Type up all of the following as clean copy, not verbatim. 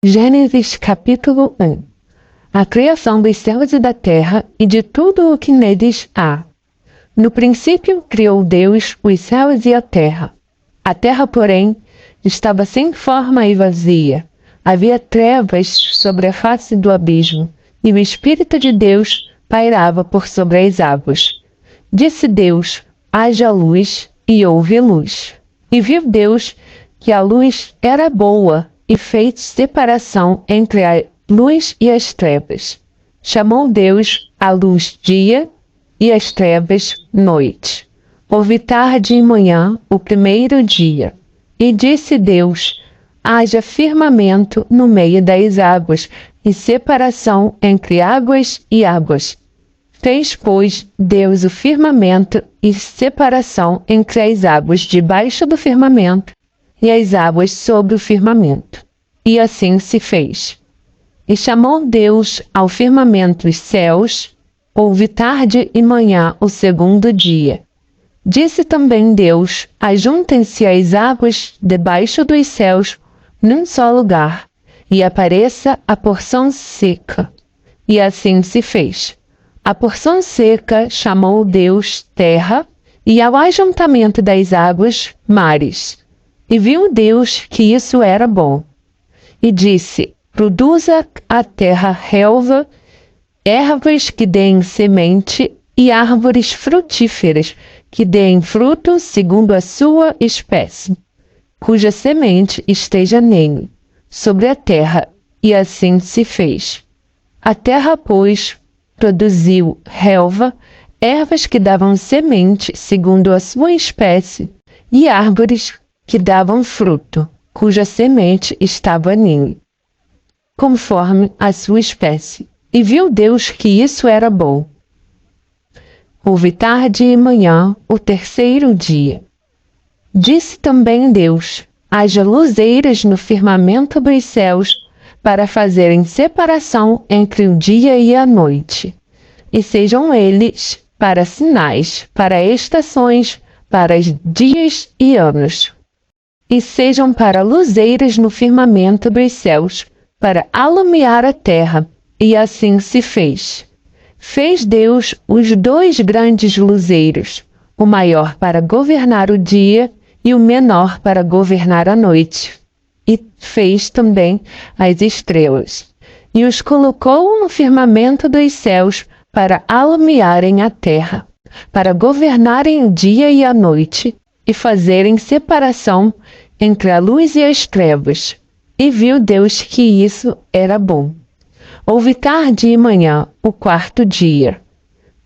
Gênesis capítulo 1. A criação dos céus e da terra e de tudo o que neles há. No princípio criou Deus os céus e a terra. A terra, porém, estava sem forma e vazia. Havia trevas sobre a face do abismo, e o Espírito de Deus pairava por sobre as águas. Disse Deus: haja luz, e houve luz. E viu Deus que a luz era boa, e fez separação entre a luz e as trevas. Chamou Deus a luz dia e as trevas noite. Houve tarde e manhã o primeiro dia. E disse Deus: haja firmamento no meio das águas, e separação entre águas e águas. Fez, pois, Deus o firmamento e separação entre as águas debaixo do firmamento e as águas sobre o firmamento. E assim se fez. E chamou Deus ao firmamento os céus. Houve tarde e manhã o segundo dia. Disse também Deus: ajuntem-se as águas debaixo dos céus num só lugar, e apareça a porção seca. E assim se fez. A porção seca chamou Deus terra, e ao ajuntamento das águas, mares. E viu Deus que isso era bom. E disse: produza a terra relva, ervas que deem semente, e árvores frutíferas, que deem fruto segundo a sua espécie, cuja semente esteja nele, sobre a terra. E assim se fez. A terra, pois, produziu relva, ervas que davam semente segundo a sua espécie, e árvores que davam fruto, cuja semente estava nele, conforme a sua espécie. E viu Deus que isso era bom. Houve tarde e manhã o terceiro dia. Disse também Deus: haja luzeiras no firmamento dos céus, para fazerem separação entre o dia e a noite, e sejam eles para sinais, para estações, para dias e anos. E sejam para luzeiras no firmamento dos céus, para alumiar a terra. E assim se fez. Fez Deus os dois grandes luzeiros, o maior para governar o dia e o menor para governar a noite. E fez também as estrelas. E os colocou no firmamento dos céus para alumiarem a terra, para governarem o dia e a noite, e fazerem separação entre a luz e as trevas. E viu Deus que isso era bom. Houve tarde e manhã o quarto dia.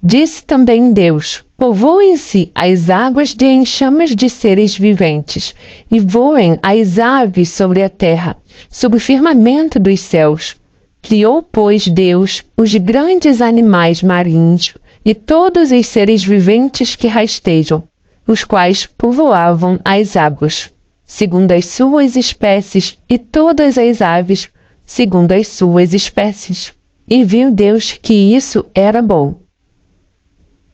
Disse também Deus: povoem-se as águas de enxames de seres viventes, e voem as aves sobre a terra, sobre o firmamento dos céus. Criou, pois, Deus os grandes animais marinhos e todos os seres viventes que rastejam, os quais povoavam as águas, segundo as suas espécies, e todas as aves, segundo as suas espécies. E viu Deus que isso era bom.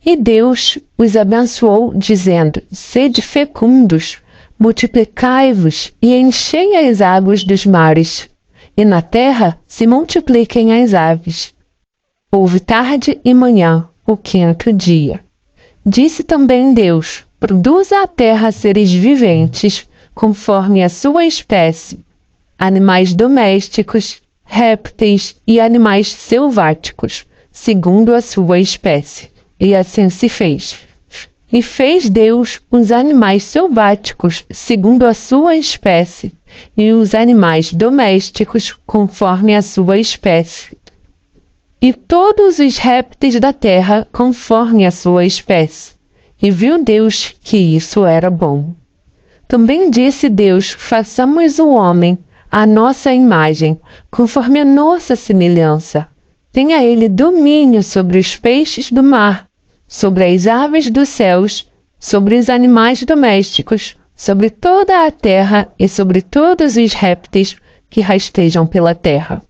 E Deus os abençoou, dizendo: sede fecundos, multiplicai-vos e enchei as águas dos mares, e na terra se multipliquem as aves. Houve tarde e manhã o quinto dia. Disse também Deus: produza a terra seres viventes, conforme a sua espécie, animais domésticos, répteis e animais selváticos, segundo a sua espécie. E assim se fez. E fez Deus os animais selváticos, segundo a sua espécie, e os animais domésticos, conforme a sua espécie, e todos os répteis da terra, conforme a sua espécie. E viu Deus que isso era bom. Também disse Deus: façamos o homem à nossa imagem, conforme a nossa semelhança. Tenha ele domínio sobre os peixes do mar, sobre as aves dos céus, sobre os animais domésticos, sobre toda a terra e sobre todos os répteis que rastejam pela terra.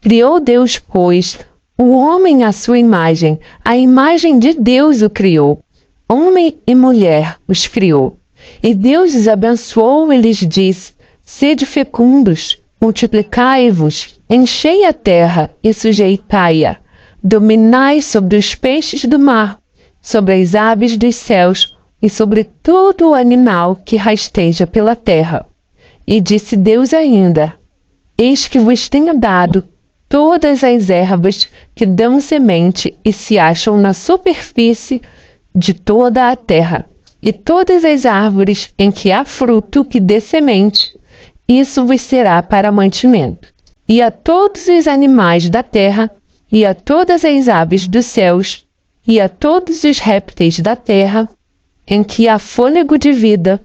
Criou Deus, pois, o homem à sua imagem, a imagem de Deus o criou. Homem e mulher os criou. E Deus os abençoou e lhes disse: sede fecundos, Multiplicai-vos, enchei a terra e sujeitai-a, dominai sobre os peixes do mar, sobre as aves dos céus e sobre todo o animal que rasteja pela terra. E disse Deus ainda: Eis que vos tenho dado todas as ervas que dão semente e se acham na superfície de toda a terra, e todas as árvores em que há fruto que dê semente, isso vos será para mantimento. E a todos os animais da terra, e a todas as aves dos céus, e a todos os répteis da terra, em que há fôlego de vida,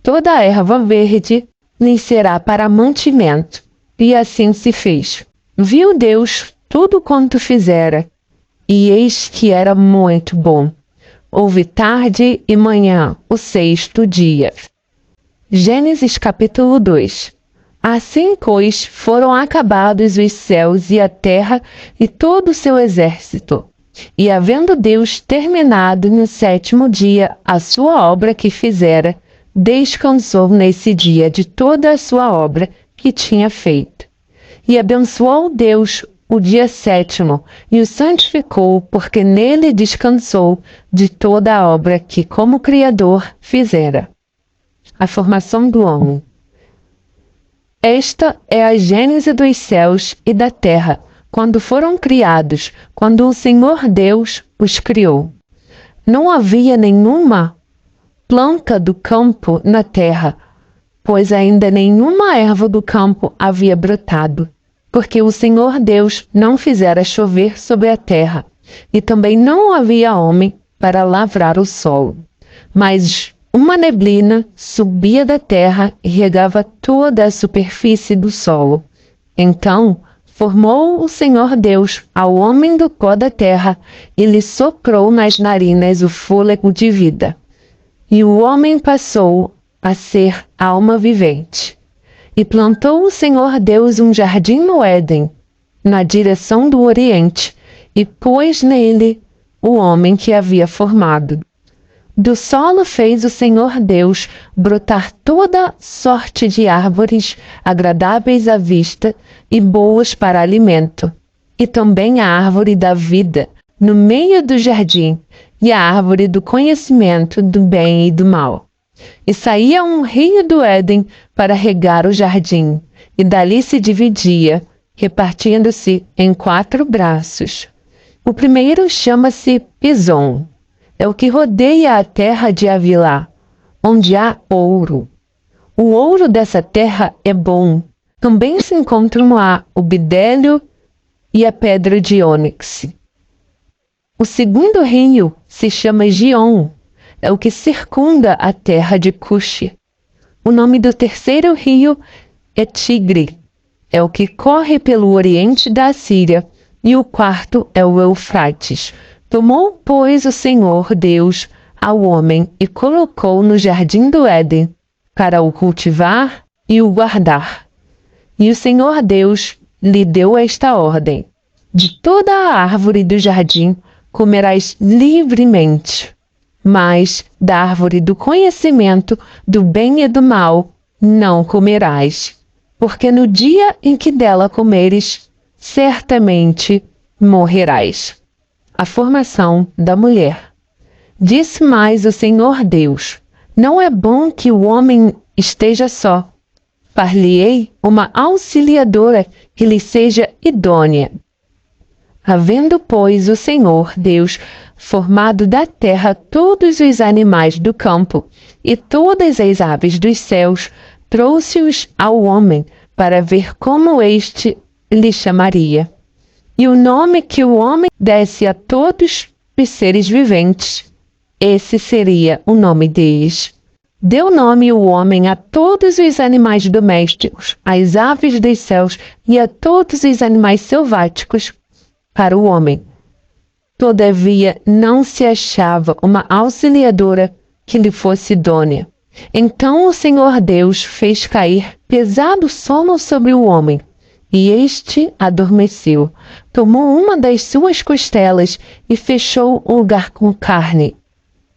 toda a erva verde lhes será para mantimento. E assim se fez. Viu Deus tudo quanto fizera, e eis que era muito bom. Houve tarde e manhã, o sexto dia. Gênesis capítulo 2. Assim, pois, foram acabados os céus e a terra e todo o seu exército. E havendo Deus terminado no sétimo dia a sua obra que fizera, descansou nesse dia de toda a sua obra que tinha feito. E abençoou Deus o dia sétimo e o santificou, porque nele descansou de toda a obra que, como Criador, fizera. A formação do homem. Esta é a gênese dos céus e da terra, quando foram criados, quando o Senhor Deus os criou. Não havia nenhuma planta do campo na terra, pois ainda nenhuma erva do campo havia brotado, porque o Senhor Deus não fizera chover sobre a terra, e também não havia homem para lavrar o solo. Mas uma neblina subia da terra e regava toda a superfície do solo. Então formou o Senhor Deus ao homem do pó da terra e lhe soprou nas narinas o fôlego de vida. E o homem passou a ser alma vivente. E plantou o Senhor Deus um jardim no Éden, na direção do Oriente, e pôs nele o homem que havia formado. Do solo fez o Senhor Deus brotar toda sorte de árvores agradáveis à vista e boas para alimento, e também a árvore da vida no meio do jardim, e a árvore do conhecimento do bem e do mal. E saía um rio do Éden para regar o jardim, e dali se dividia, repartindo-se em 4 braços. O primeiro chama-se Pison. É o que rodeia a terra de Havilá, onde há ouro. O ouro dessa terra é bom. Também se encontram lá o bidélio e a pedra de ônix. O segundo rio se chama Gion. É o que circunda a terra de Cuxi. O nome do terceiro rio é Tigre. É o que corre pelo oriente da Assíria. E o quarto é o Eufrates. Tomou, pois, o Senhor Deus ao homem e colocou no jardim do Éden para o cultivar e o guardar. E o Senhor Deus lhe deu esta ordem: de toda a árvore do jardim comerás livremente, mas da árvore do conhecimento do bem e do mal não comerás, porque no dia em que dela comeres, certamente morrerás. A formação da mulher. Disse mais o Senhor Deus: não é bom que o homem esteja só. Far-lhe-ei uma auxiliadora que lhe seja idônea. Havendo, pois, o Senhor Deus formado da terra todos os animais do campo e todas as aves dos céus, trouxe-os ao homem para ver como este lhe chamaria. E o nome que o homem desse a todos os seres viventes, esse seria o nome deles. Deu nome o homem a todos os animais domésticos, às aves dos céus e a todos os animais selváticos para o homem. Todavia não se achava uma auxiliadora que lhe fosse idônea. Então o Senhor Deus fez cair pesado sono sobre o homem, e este adormeceu. Tomou uma das suas costelas e fechou o lugar com carne.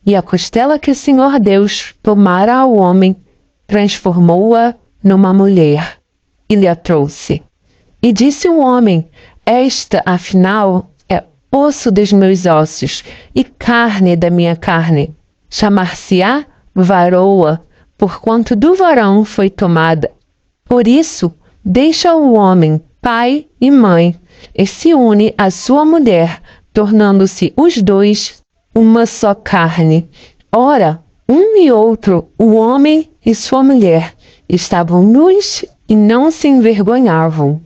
E a costela que o Senhor Deus tomara ao homem, transformou-a numa mulher, e lhe a trouxe. E disse o homem: esta, afinal, é osso dos meus ossos e carne da minha carne. Chamar-se-á varoa, porquanto do varão foi tomada. Por isso, deixa o homem pai e mãe, e se une à sua mulher, tornando-se os dois uma só carne. Ora, um e outro, o homem e sua mulher, estavam nus e não se envergonhavam.